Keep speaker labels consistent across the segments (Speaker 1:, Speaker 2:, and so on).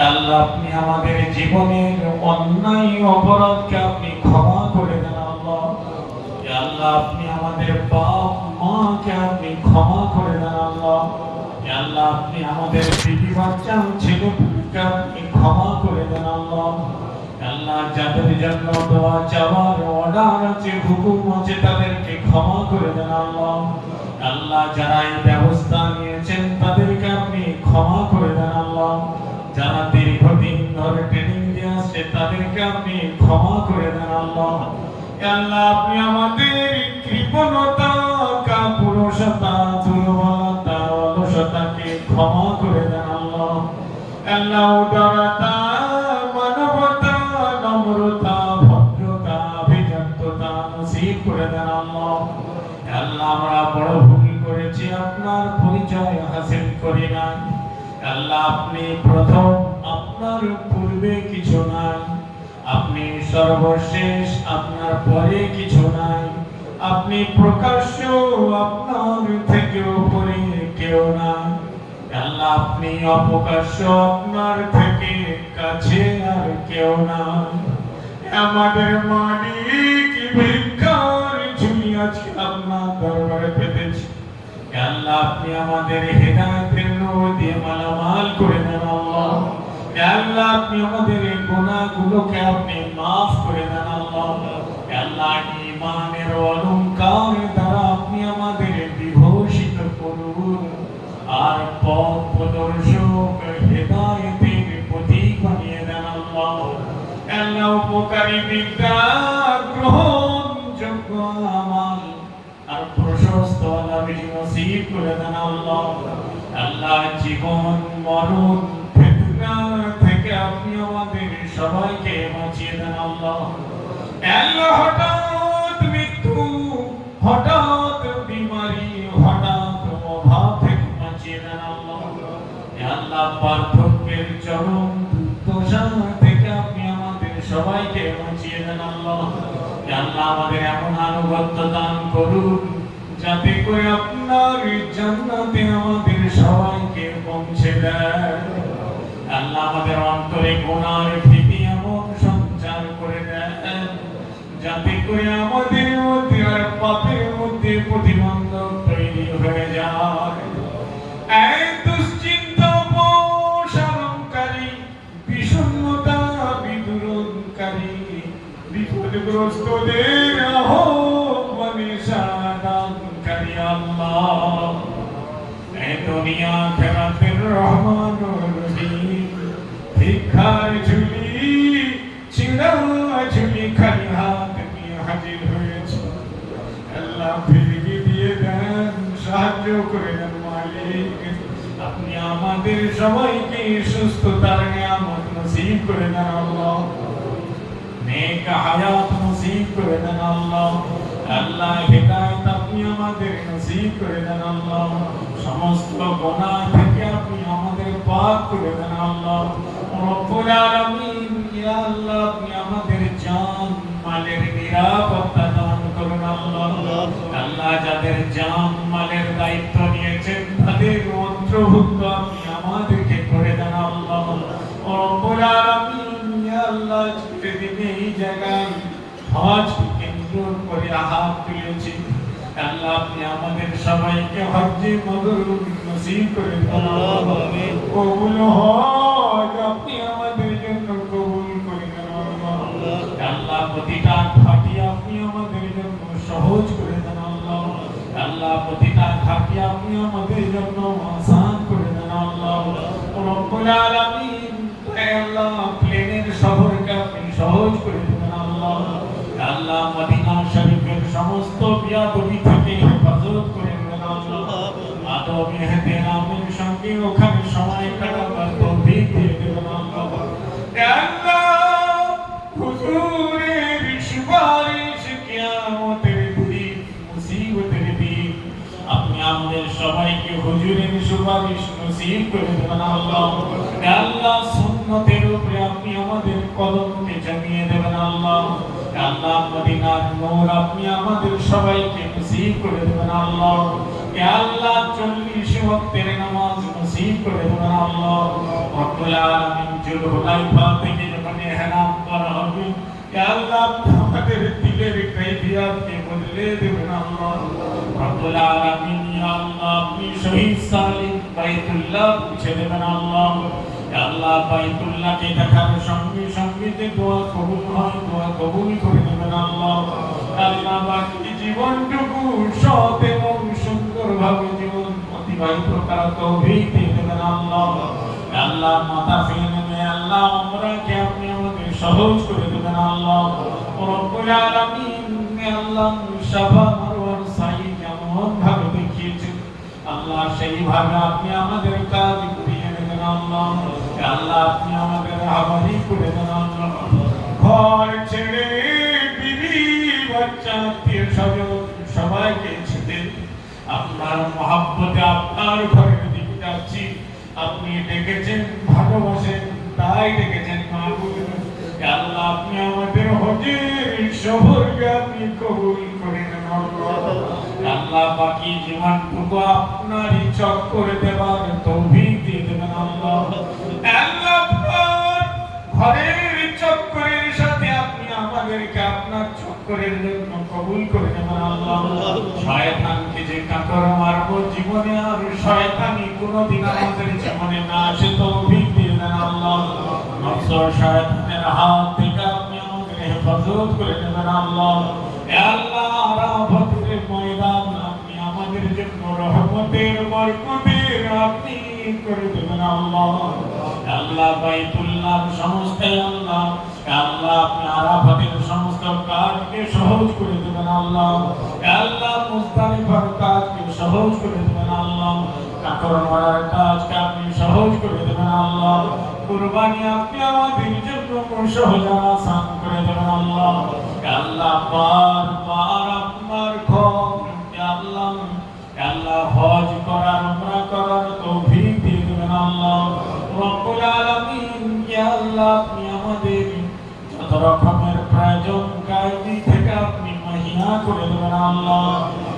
Speaker 1: আল্লাহ আপনি আমাদের জীবনের অন্যায় অপরাধকে আপনি ক্ষমা করে দেন আল্লাহ। আল্লাহ আপনি আমাদের বাপ মাকে আপনি ক্ষমা করে দেন আল্লাহ। আল্লাহ আপনি আমাদের বিবি বাচ্চা ছেলেপুলেকে আপনি ক্ষমা করে দেন আল্লাহ। আল্লাহ যাদের জন্য দোয়া চাওয়ার অর্ডার আছে, হুকুম আছে, তাদেরকে ক্ষমা করে দেন আল্লাহ। আল্লাহ যারা এই ব্যবস্থা নিয়েছেন তাদেরকে আপনি ক্ষমা করে দেন আল্লাহ। যারা দীর্ঘদিন ধরে ট্রেনিং দিয়ে আসছে তাদেরকে আপনি ক্ষমা করে দেন আল্লাহ। আল্লাহ আপনি আমাদের কৃপণতা, কাপুরুষতা, দুর্বলতা, অলসতাকে ক্ষমা করে দেন আল্লাহ। আল্লাহ উদারতা, মানবতা, নম্রতা, ভদ্রতা, আভিজাত্যতা নসিব করে দেন আল্লাহ। আল্লাহ আমরা বড় ভুল করেছি, আপনার পরিচয় হাসিল করি নাই। আল্লাহ আপনি প্রথম, আপনার পূর্বে কিছু নাই। আপনি সর্বশেষ, আপনার পরে কিছু নাই। আপনি প্রকাশ্য, আপনার থেকে উপরে কেউ নাই। আল্লাহ আপনি অপ্রকাশ্য, আপনার থেকে কাছে আর কেউ নাই। আমাদের মালিক ভিক্ষার ঝুলি আজকে আপনার দরবারে পেতেছি। আল্লাহ আপনি আমাদের হেদায়েতের নূর দিয়ে মালামাল করে দেন আল্লাহ। আল্লাহ আপনি আমাদের গুনাহগুলোকে আপনি মাফ করে দেন আল্লাহ। আল্লাহ ঈমানের অলংকার দ্বারা আপনি আমাদের বিভূষিত করুন, আর পথ প্রদর্শক হেদায়েতের প্রতীক বানিয়ে দেন আল্লাহ। আল্লাহ উপকারী বিদ্যা, গ্রহণযোগ্য আমাল আর প্রশস্ত নবী নসিব করে দেন আল্লাহ। আল্লাহ জীবন মরণ ফিতনা থেকে আপনি আমাদের সবাইকে বাঁচিয়ে দেন আল্লাহ। আল্লাহ হঠাৎ মৃত্যু, হঠাৎ বিমারি, হঠাৎ অভাব থেকে বাঁচিয়ে দেন আল্লাহ। আল্লাহ পার্থক্যের চরম দুর্দশা থেকে আপনি আমাদের সবাইকে বাঁচিয়ে দেন আল্লাহ। আল্লাহ আমাদের এমন আনুগত্য দান করুন যাতে করে আপনার জান্নাতে আমাদের সবাইকে পৌঁছে দেয়। আল্লাহ আমাদের অন্তরে গুনার ভীতি এমন সঞ্চার করে দেন যাতে করে আমাদের মধ্যে আর পাপের মধ্যে প্রতিবন্ধক তৈরি হয়ে যায়। এই দুশ্চিন্তা প্রসারণকারী, বিষণ্ণতা বিদূরণকারী, বিপদগ্রস্তদের আহ্বানে সাড়া দানকারী আল্লাহ, এই দুনিয়া আখিরাতের রহমান ও রহিম, ভিক্ষার ঝুলি, ছিঁড়া ঝুলি খালি হাত নিয়ে হাজির হয়েছে। আল্লাহ ফিরিয়ে দিয়ে দেন, সাহায্য করে দেন মালিক। আপনি আমাদের সবাইকে সুস্থতার নিয়ামত নসিব করে দেন আল্লাহ, নেক হায়াত নসিব করে দেন আল্লাহ। আল্লাহ হেদায়েত আপনি আমাদের নসিব করে দেন আল্লাহ। সমস্ত গুনাহ থেকে আপনি আমাদের পাক করে দেন আল্লাহ। রব্বুল আলামিন, ইয়া আল্লাহ আপনি আমাদের জান মালের নিরাপত্তা দান করুন আল্লাহ। আল্লাহ যাদের জান মালের দায়িত্ব নিয়েছেন তাদের অন্তর্ভুক্ত আপনি আমাদেরকে করে দেন আল্লাহ। রব্বুল আলামিন, ইয়া আল্লাহ আজকের দিনে এই জায়গায় হজ কেন্দ্র করে হাত তুলেছি। আল্লাহ আপনি আমাদের সবাইকে হজ্জে মাবরুর নসিব করে দেন আল্লাহ। কবুল হজ আপনি আমাদের জন্য কবুল করে দেন আল্লাহ। আল্লাহ প্রতিটা ঘাটি আপনি আমাদের জন্য সহজ করে দেন আল্লাহ। আল্লাহ প্রতিটা ঘাটি আপনি আমাদের জন্য আসান করে দেন আল্লাহ। রব্বুল আলামিন, আল্লাহ প্লেনের সফরকে আপনি সহজ করে দেন আল্লাহ। আল্লাহ মদিনা শরীফের সমস্ত বিয়াদবি থেকে হেফাজত করে দেন আল্লাহ। আদব ইহতিরামের সঙ্গে ওখানে সময় কাটাবার তৌফিক দিয়ে দেন আল্লাহ। আল্লাহ হুজুরের সুপারিশ কিয়ামতের দিন, মুসিবতের দিন আপনি আমাদের সবাইকে হুজুরের সুপারিশ নসিব করে দেন আল্লাহ। আল্লাহ সুন্নতের উপরে আপনি আমাদের কদমকে জামিয়ে দেবেন আল্লাহ। আল্লাহ মদিনার নূর আপনি আমাদের সবাইকে নসিব করে দেবেন আল্লাহ। ইয়া আল্লাহ 40 ওয়াক্তের নামাজ নসিব করে দেন আল্লাহ রব্বুল আলামিন জুল হুলাইফা থেকে যখন ইহরাম করা হবে ইয়া আল্লাহ আমাদের দিলের কাইফিয়াতকে বদলে দেবেন আল্লাহ রব্বুল আলামিন ইয়া আল্লাহ আপনি শহীদ সালিম বাইতুল্লাহ পৌঁছে দেবেন আল্লাহ ইয়া আল্লাহ বাইতুল্লাহকে দেখার সঙ্গে সঙ্গে যে দোয়া কবুল হয় দোয়া কবুল করে দেবেন আল্লাহ আল্লাহ বাকি জীবনটুকু সৎ এবং সুন্দরভাবে জীবন অতিবাহিত করার তৌফিক দিয়ে দেবেন আল্লাহ আল্লাহ মাতা ফিরে আল্লাহ আমরাকে আপনি আমাদের সহজ করে দেবেন আল্লাহ রব্বুল আলামিন আল্লাহ সাফা মারওয়ার সাই কেমন ভাবে দেখিয়েছেন আল্লাহ সেইভাবে আপনি আমাদের কাজ করিয়ে দেবেন আল্লাহ আল্লাহ আপনি আমাদের হাবারি করে দেন আল্লাহ ঘর ছেড়ে বিবি বাচ্চা আত্মীয় স্বজন সবাইকে ছেড়ে আপনার মহব্বতে আপনার ঘরের দিকে যাচ্ছি আপনি ডেকেছেন ভালোবাসেন তাই ডেকেছেন মাহবুব আল্লাহ আপনি আমাদের হজের সফরকে আপনি কবুল করে নেন আল্লাহ বাকি জীবনটুকু আপনারই চক্করে দেবার তৌফিক দিয়ে দেবেন আল্লাহ আল্লাহ ঘরের চক্করের সাথে আপনি আমাদেরকে আপনার চক্করের জন্য কবুল করে নেবেন আল্লাহ শয়তানকে যে কাকর মারবো জীবনে আর শয়তানি কোনোদিন আমাদের জীবনে না আসে তৌফিক দিয়ে দেন আল্লাহ নফস শয়তানের হাত থেকে আপনি আমাদের হেফাজত করে নেবেন আল্লাহ আল্লাহ আরাফাতের ময়দান আপনি আমাদের জন্য রহমতের বরকতের আপনি করে দেবেন আল্লাহ আল্লাহ বাইতুল্লাহর সমস্ত আল্লাহ আল্লাহ আপনি আরাফাতের সমস্ত কাজকে সহজ করে দেবেন আল্লাহ আল্লাহ মুজদালিফার কাজকে সহজ করে দেবেন আল্লাহ কাকর মারার কাজকে আপনি সহজ করে দেবেন আল্লাহ কুরবানি আপনি আমাদের জন্য সহজ আসান করে দেবেন আল্লাহ আল্লাহ বারবার আপনার ঘর আল্লাহ আল্লাহ হজ করার উমরা করার তৌফিক দিয়ে দেবেন আল্লাহ রব্বুল আলামিন ইয়া আল্লাহ আপনি আমাদের যত রকমের প্রয়োজন কায়দি থেকে আপনি মাহিয়া করে দেবেন আল্লাহ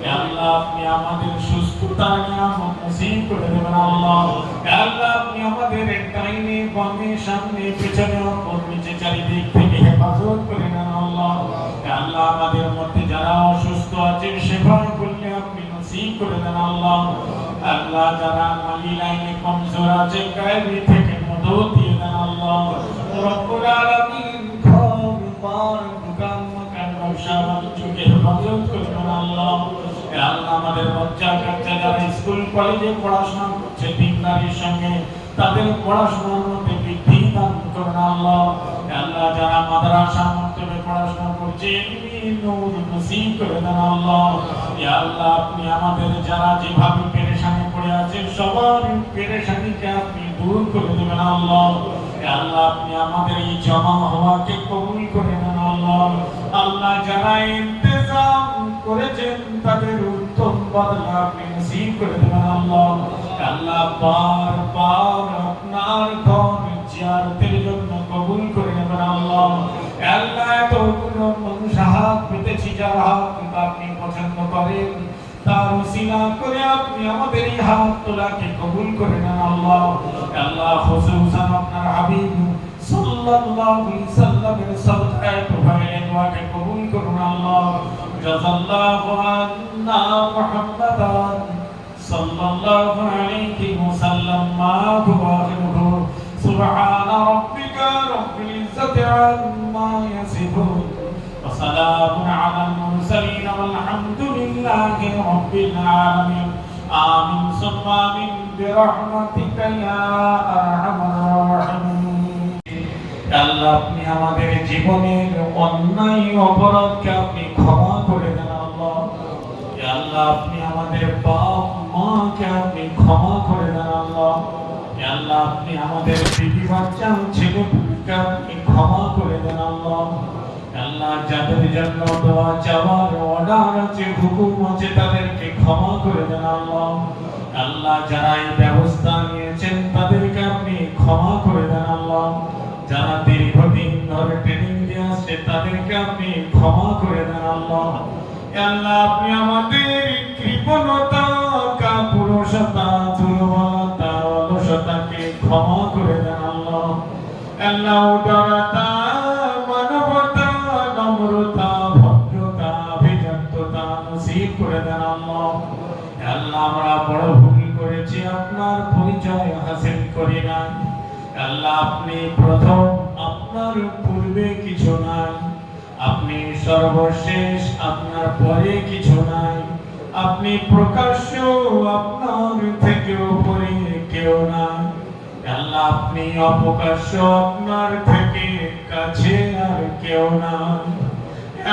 Speaker 1: ইয়া আল্লাহ আপনি আমাদের সুস্থতা নিয়ামত নসিব করে দেবেন আল্লাহ ইয়া আল্লাহ আপনি আমাদের ডাইনে বামে সামনে পিছনে উপর নিচে চারিদিক থেকে হেফাজত করে নেন আল্লাহ ইয়া আল্লাহ আমাদের মধ্যে যারা অসুস্থ আছে সেবা করলে আপনি নসিব করে দেন আল্লাহ আল্লাহ যারা মালি লাইনে কমজোর আছে কায়দি থেকে মদত দিয়ে দেন আল্লাহ রব্বুল আলামিন ঘর বার দোকান মাকান ব্যবসা বাণিজ্যকে হেফাজত করে দেন আল্লাহ আল্লাহ আমাদের বাচ্চা কাচ্চা যারা স্কুল কলেজে পড়াশোনা করছে দিনদারির সঙ্গে তাদের পড়াশোনার মধ্যে বৃদ্ধি দান করেন আল্লাহ আল্লাহ যারা মাদ্রাসা মক্তবে পড়াশোনা করছে নূর নসিব করে দেন আল্লাহ ইয়া আল্লাহ আপনি আমাদের যারা যেভাবে পেরেশানি পড়ে আছে সবার পেরেশানিকে আপনি দূর করে দেবেন আল্লাহ ইয়া আল্লাহ আপনি আমাদের এই জমা হওয়াকে কবুল করে নেন আল্লাহ আল্লাহ যারা ইন্তজাম করেছেন তাদের উত্তম বদলা আপনি নসিব করে দেবেন আল্লাহ আল্লাহ বারবার আপনার ঘর জিয়ারতের জন্য কবুল করে নেবেন আল্লাহ আল্লাহ এতগুলো মানুষ হাত পেতেছি যার হাত আপনি পছন্দ করেন তার উসিলা করে আপনি আমাদের এই হাত তোলাকে কবুল করে নেন আল্লাহ আল্লাহ খুশুসান আপনার হাবিব সাল্লাল্লাহু আলাইহি সাল্লামের সাদকায়ে তোফায়ে দোয়াকে কবুল করুন আল্লাহ জাযাল্লাহু আন্না মুহাম্মাদান সাল্লাল্লাহু আলাইহি ওয়াসাল্লাম মা হুয়া সুবহানা রাব্বিকা রাব্বিল ইজ্জাতি আম্মা ইয়াসিফুন ওয়া সালামুন আলাল মুরসালিন ওয়ালহামদুলিল্লাহি রাব্বিল আলামিন আমিন সুম্মা আমিন বিরহমাতিকা ইয়া আরহামার রাহিমিন আল্লাহ আপনি আমাদের জীবনের অন্যায় অপরাধকে আপনি ক্ষমা করে দেন আল্লাহ আল্লাহ আপনি আমাদের বাপ মাকে আপনি ক্ষমা করে দেন আল্লাহ আল্লাহ আপনি আমাদের বিবি বাচ্চা ছেলেকে আপনি ক্ষমা করে দেন আল্লাহ আল্লাহ যাদের জন্য দোয়া চাওয়ার অর্ডার আছে হুকুম আছে তাদেরকে ক্ষমা করে দেন আল্লাহ আল্লাহ যারা এই ব্যবস্থা নিয়েছেন তাদেরকে আপনি ক্ষমা করে দেন আল্লাহ যারা দীর্ঘদিন ধরে ট্রেনিং দিয়ে আসছে তাদেরকে আপনি ক্ষমা করে দেন আল্লাহ আল্লাহ আপনি আমাদের কৃপণতা আল্লাহ উদারতা, মানবতা, নম্রতা, ভদ্রতা, অভিজাত্যতা নসিব করে দেন আল্লাহ। আল্লাহ আমরা বড় ভুল করেছি, আপনার পরিচয় হাসিল করি না। আল্লাহ আপনি প্রথম, আপনার পূর্বে কিছু নাই। আপনি সর্বশেষ, আপনার পরে কিছু নাই। আপনি প্রকাশ্য, আপনার থেকে উপরে কেউ নাই। আল্লাহ আপনি অপ্রকাশ্য, আপনার থেকে কাছে আর কেউ নাই।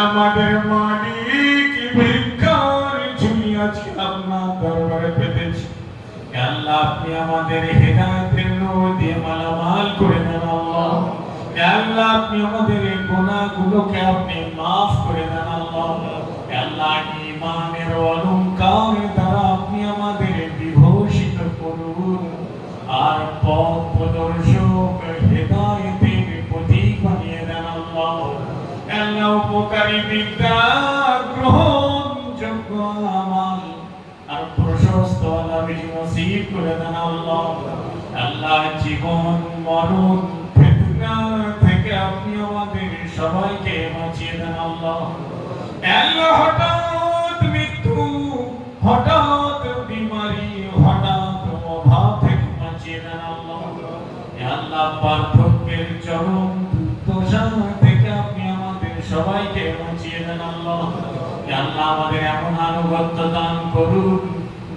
Speaker 1: আমাদের মালিক ভিক্ষার ঝুলি আজকে আপনার দরবারে পেতেছি। আল্লাহ আপনি আমাদের হেদায়েতের নূর দিয়ে মালামাল করে দেন আল্লাহ। আল্লাহ আপনি আমাদের গুনাহগুলোকে আপনি মাফ করে দেন আল্লাহ। আল্লাহ ঈমানের অলংকার দ্বারা আপনি আমাদের বিভূষিত করুন, আর পথ প্রদর্শক হেদায়েতের প্রতীক বানিয়ে দেন আল্লাহ। আল্লাহ উপকারী বিদ্যা, গ্রহণযোগ্য আমাল আর প্রশস্ত আলামিন নসিব করে দেন আল্লাহ। আল্লাহ জীবন মরণ ফিতনা থেকে আপনি আমাদের সবাইকে বাঁচিয়ে দেন আল্লাহ। আল্লাহ হঠাৎ মৃত্যু, হঠাৎ বিমারি, হঠাৎ অভাব থেকে বাঁচিয়ে দেন আল্লাহ। আল্লাহ পার্থক্যের চরম দুর্দশা থেকে আপনি আমাদের সবাইকে বাঁচিয়ে দেন আল্লাহ। আল্লাহ আমাদের এমন আনুগত্য দান করুন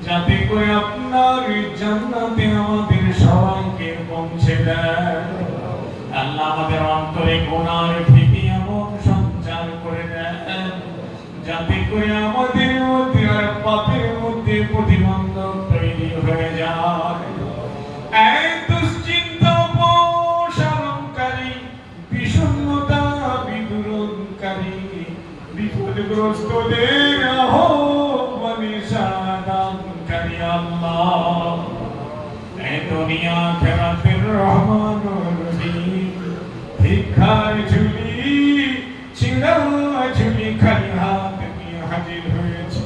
Speaker 1: যাতে করে আপনার জান্নাতে আমাদের সবাইকে পৌঁছে দেয়। আল্লাহ আমাদের অন্তরে গুনার ভীতি এমন সঞ্চার করে দেন যাতে করে আমাদের মধ্যে আর পাপের মধ্যে প্রতিবন্ধক তৈরি হয়ে যায়। এই দুশ্চিন্তা অপসারণকারী, বিষণ্ণতা বিদূরণকারী, বিপদগ্রস্তদের আহ্বানে সাড়া দানকারী আল্লাহ। এই দুনিয়া আখিরাতের রহমানুর রহিম, ভিক্ষার ঝুলি, ছিঁড়া ঝুলি খালি হাত নিয়ে হাজির হয়েছে।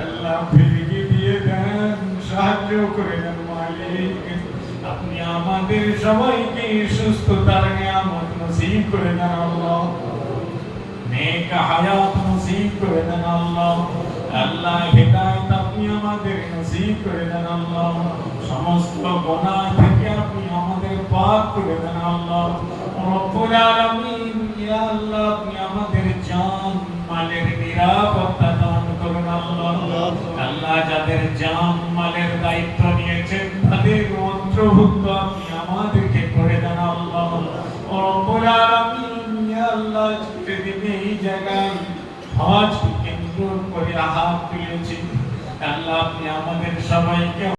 Speaker 1: আল্লাহ ফিরিয়ে দিয়ে দেন, সাহায্য করে দেন মালিক। আপনি আমাদের সবাইকে সুস্থতার নিয়ামত নসিব করে দেন আল্লাহ। নেক হায়াত নসিব করে দেন আল্লাহ। আল্লাহ হিদায়াত আপনি আমাদের নসিব করে দেন আল্লাহ। সমস্ত গুনাহ থেকে আপনি আমাদের পাক করে দেন আল্লাহ। রব্বুল আলামিন, ইয়া আল্লাহ আপনি আমাদের জান মালের নিরাপত্তা দান করুন আল্লাহ। আল্লাহ যাদের জান মালের দায়িত্ব নিয়েছেন তাদের অন্তর্ভুক্ত আপনি আমাদেরকে করে দেন আল্লাহ। রব্বুল আলামিন, ইয়া আল্লাহ যেদিন এই জায়গায় হজ কেন্দ্র করে হাত তুলেছি, আল্লাহ আপনি আমাদের সবাইকে